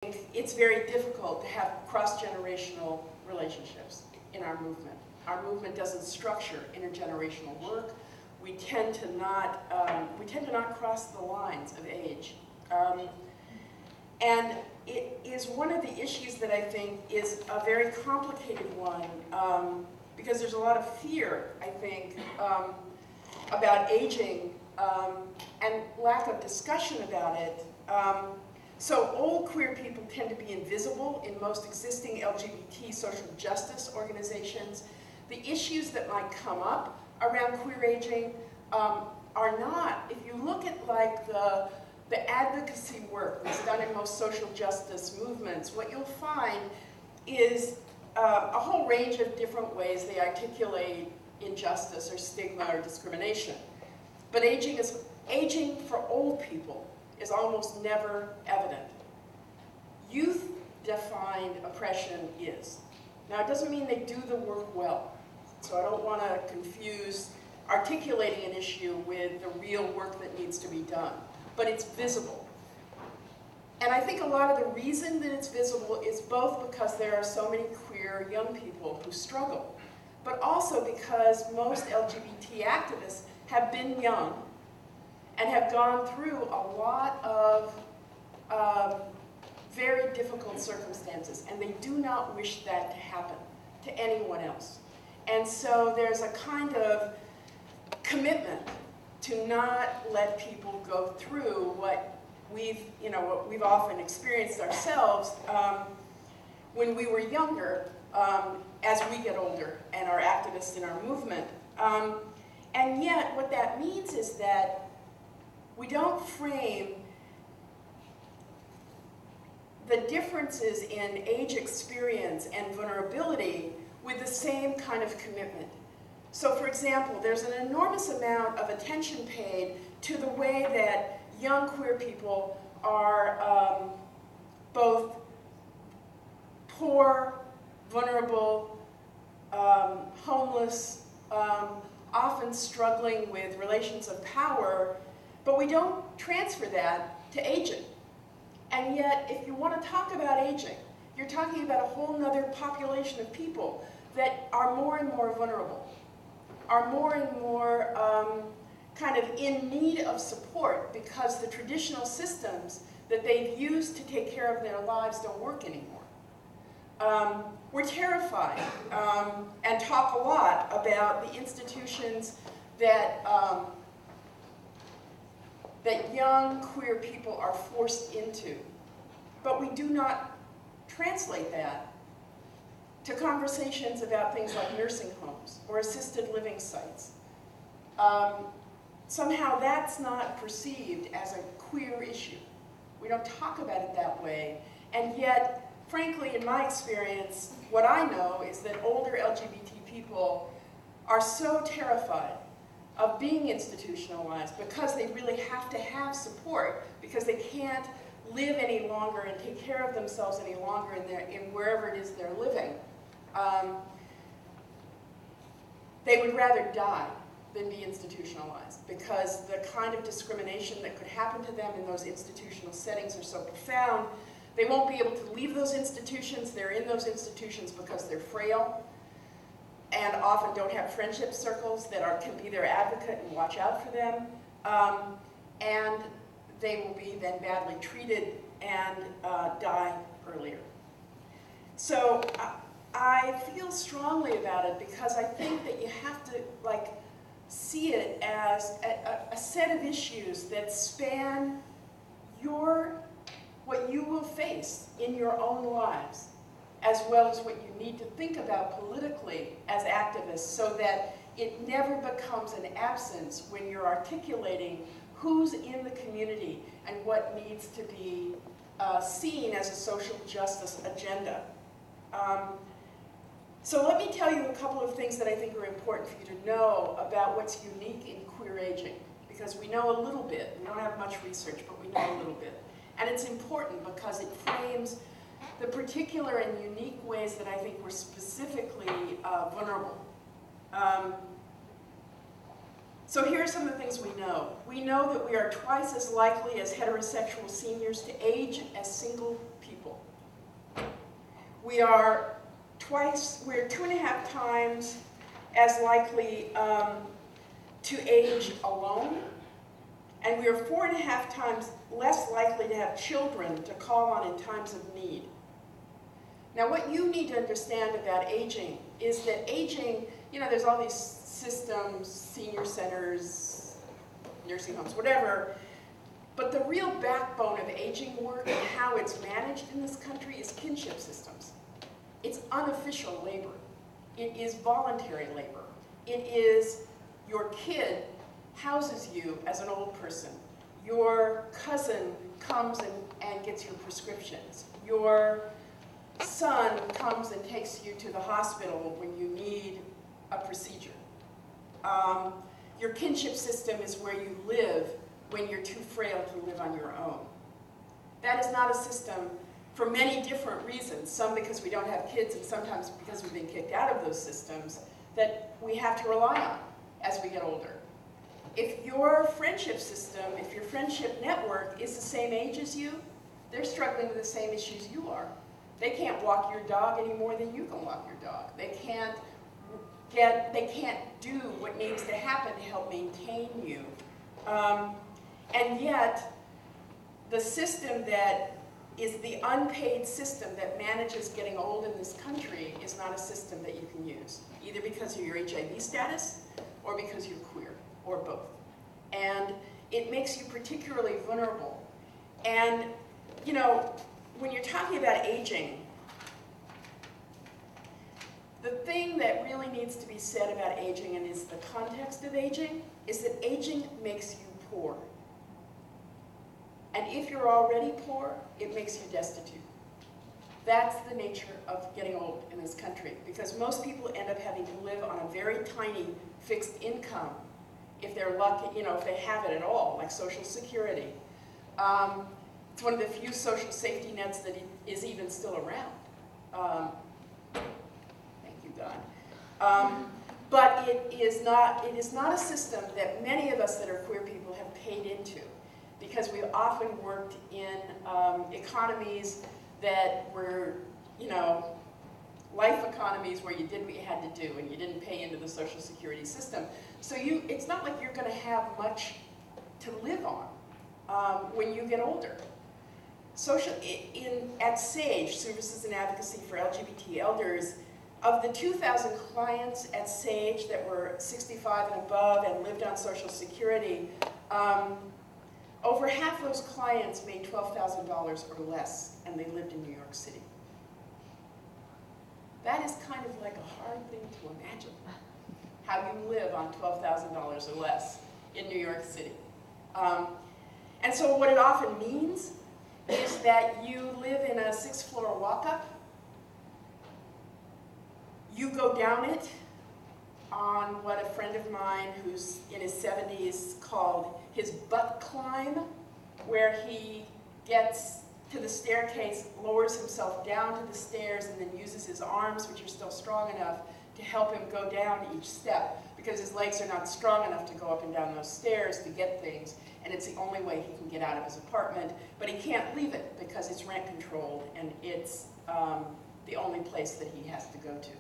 it's very difficult to have cross-generational relationships in our movement. Our movement doesn't structure intergenerational work. We tend to not cross the lines of age. And it is one of the issues that I think is a very complicated one, because there's a lot of fear, I think, about aging and lack of discussion about it. So old queer people tend to be invisible in most existing LGBT social justice organizations. The issues that might come up around queer aging are not, if you look at like the advocacy work that's done in most social justice movements, what you'll find is a whole range of different ways they articulate injustice or stigma or discrimination. But aging for old people is almost never evident. Youth-defined oppression is. Now, it doesn't mean they do the work well. So I don't want to confuse articulating an issue with the real work that needs to be done. But it's visible. And I think a lot of the reason that it's visible is both because there are so many queer young people who struggle, but also because most LGBT activists have been young and have gone through a lot of very difficult circumstances, and they do not wish that to happen to anyone else. And so there's a kind of commitment to not let people go through what we've often experienced ourselves when we were younger, as we get older and are activists in our movement. And yet, what that means is that we don't frame the differences in age experience and vulnerability with the same kind of commitment. So, for example, there's an enormous amount of attention paid to the way that young queer people are both poor, vulnerable, homeless, often struggling with relations of power, but we don't transfer that to aging. And yet, if you want to talk about aging, you're talking about a whole other population of people that are more and more vulnerable, are more and more kind of in need of support because the traditional systems that they've used to take care of their lives don't work anymore. We're terrified and talk a lot about the institutions that, that young queer people are forced into, but we do not translate that to conversations about things like nursing homes or assisted living sites. Somehow that's not perceived as a queer issue. We don't talk about it that way, and yet, frankly, in my experience, what I know is that older LGBT people are so terrified of being institutionalized because they really have to have support, because they can't live any longer and take care of themselves any longer in wherever it is they're living. They would rather die than be institutionalized, because the kind of discrimination that could happen to them in those institutional settings are so profound. They won't be able to leave those institutions. They're in those institutions because they're frail and often don't have friendship circles that can be their advocate and watch out for them. And they will be then badly treated and die earlier. So I feel strongly about it because I think that you have to see it as a set of issues that span what you will face in your own lives, as well as what you need to think about politically as activists, so that it never becomes an absence when you're articulating who's in the community and what needs to be seen as a social justice agenda. So let me tell you a couple of things that I think are important for you to know about what's unique in queer aging, because we know a little bit. We don't have much research, but we know a little bit. And it's important because it frames the particular and unique ways that I think we're specifically vulnerable. So here are some of the things we know. We know that we are twice as likely as heterosexual seniors to age as single people. people. We're 2.5 times as likely to age alone, and we are 4.5 times less likely to have children to call on in times of need. Now, what you need to understand about aging is that aging, there's all these systems, senior centers, nursing homes, whatever, but the real backbone of aging work and how it's managed in this country is kinship systems. It's unofficial labor. It is voluntary labor. It is your kid houses you as an old person. Your cousin comes and gets your prescriptions. Your son comes and takes you to the hospital when you need a procedure. Your kinship system is where you live when you're too frail to live on your own. That is not a system for many different reasons, some because we don't have kids and sometimes because we've been kicked out of those systems, that we have to rely on as we get older. If your friendship system, if your friendship network is the same age as you, they're struggling with the same issues you are. They can't walk your dog any more than you can walk your dog. They can't do what needs to happen to help maintain you. And yet, the system that is the unpaid system that manages getting old in this country is not a system that you can use, either because of your HIV status or because you're queer, or both. And it makes you particularly vulnerable. And, when you're talking about aging, the thing that really needs to be said about aging, and is the context of aging, is that aging makes you poor. And if you're already poor, it makes you destitute. That's the nature of getting old in this country, because most people end up having to live on a very tiny fixed income, if they're lucky, if they have it at all, like Social Security. It's one of the few social safety nets that is even still around. Thank you, God. But it is not a system that many of us that are queer people have paid into, because we often worked in economies that were, life economies where you did what you had to do and you didn't pay into the Social Security system. So it's not like you're going to have much to live on when you get older. At SAGE, Services and Advocacy for LGBT Elders, of the 2,000 clients at SAGE that were 65 and above and lived on Social Security, over half those clients made $12,000 or less, and they lived in New York City. That is kind of like a hard thing to imagine, how you live on $12,000 or less in New York City. And so what it often means is that you live in a 6th-floor walk-up. You go down it on what a friend of mine who's in his 70s called his butt climb, where he gets to the staircase, lowers himself down to the stairs, and then uses his arms, which are still strong enough, to help him go down each step, because his legs are not strong enough to go up and down those stairs to get things, and it's the only way he can get out of his apartment, but he can't leave it because it's rent controlled, and it's the only place that he has to go to.